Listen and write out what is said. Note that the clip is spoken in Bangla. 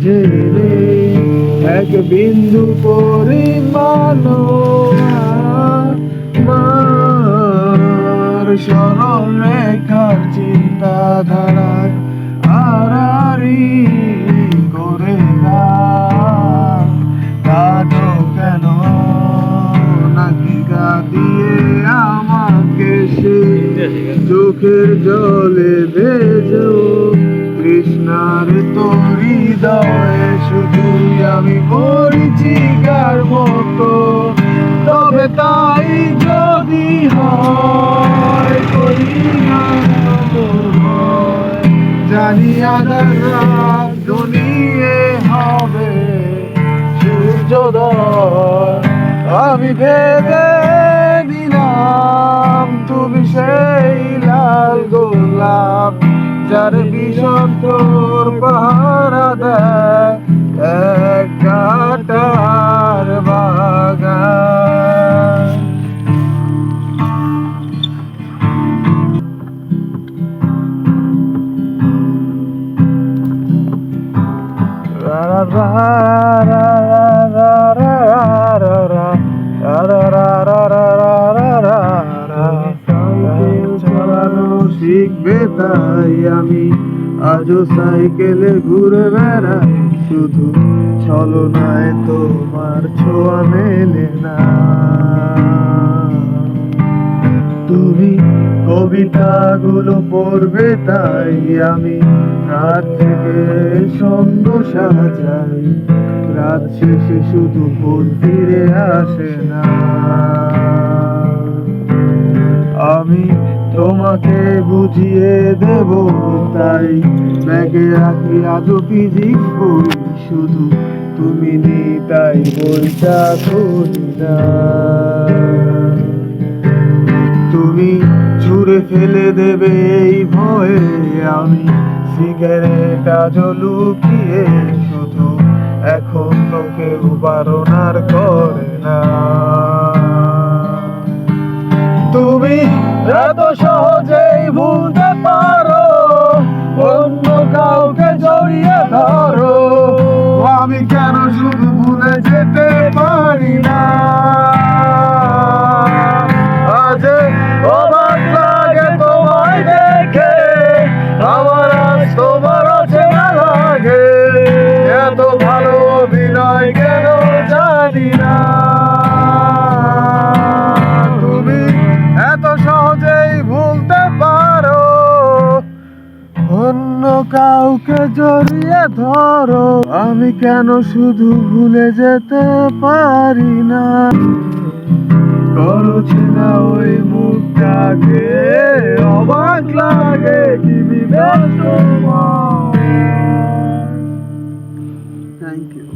মাঝে নেই এক বিন্দু পরিমাণ আমার সরল রেখার চিন্তাধারায় আড়াআড়ি করে দাও কাঁদো কেন নাকি গা দিয়ে আমাকে সে চোখের জলে ভেজো কৃষ্ণার তোরি হৃদয়ে শুধুই আমি মরিচিকার মতো তবে তাই যদি হয় করি না ভয়। জানি আধার রাত দুনিয়ে হবে সূর্যোদয় আমি ভেবে নিলাম তুমি সেই লাল গোলাপ যার ভীষণ তোর পাহারা দেয় এক কাঁটার বাগান। চালানো শিখবে তাই আমি আজও সাইকেলে ঘুরে বেড়াই শুধু ছলনায় তোমার ছোঁয়া মেলে না তুমি কবিতাগুলো পড়বে তাই আমি রাত থেকে সন্ধ্যা সাজাই রাত শেষে শুধু ভোর ফিরে আসে না আমি তোমাকে বুঝিয়ে দেব তাই ব্যাগে রাখি আজও ফিজিক্স বই শুধু তুমি নেই তাই বইটা খুলি না তুমি ছুঁড়ে ফেলে দেবে এই ভয়ে আমি সিগারেট আজও লুকিয়ে শুধু এখন তো কেউ বারণ আর করে না তুমি এত সহজেই ভুলতে পারো অন্য কাউকে জড়িয়ে ধরো আমি কেন শুধু ভুলে যেতে পারি না আজ অবাক লাগে তোমায় দেখে আমার আজ তোমার অচেনা লাগে এত ভালো অভিনয় কেন জানি না এত সহজেই ভুলতে পারো অন্য কাউকে জড়িয়ে ধরো আমি কেন শুধু ভুলে যেতে পারি না করছে না ওই মুখটাকে অবাক লাগে কি বিবেক থ্যাংক ইউ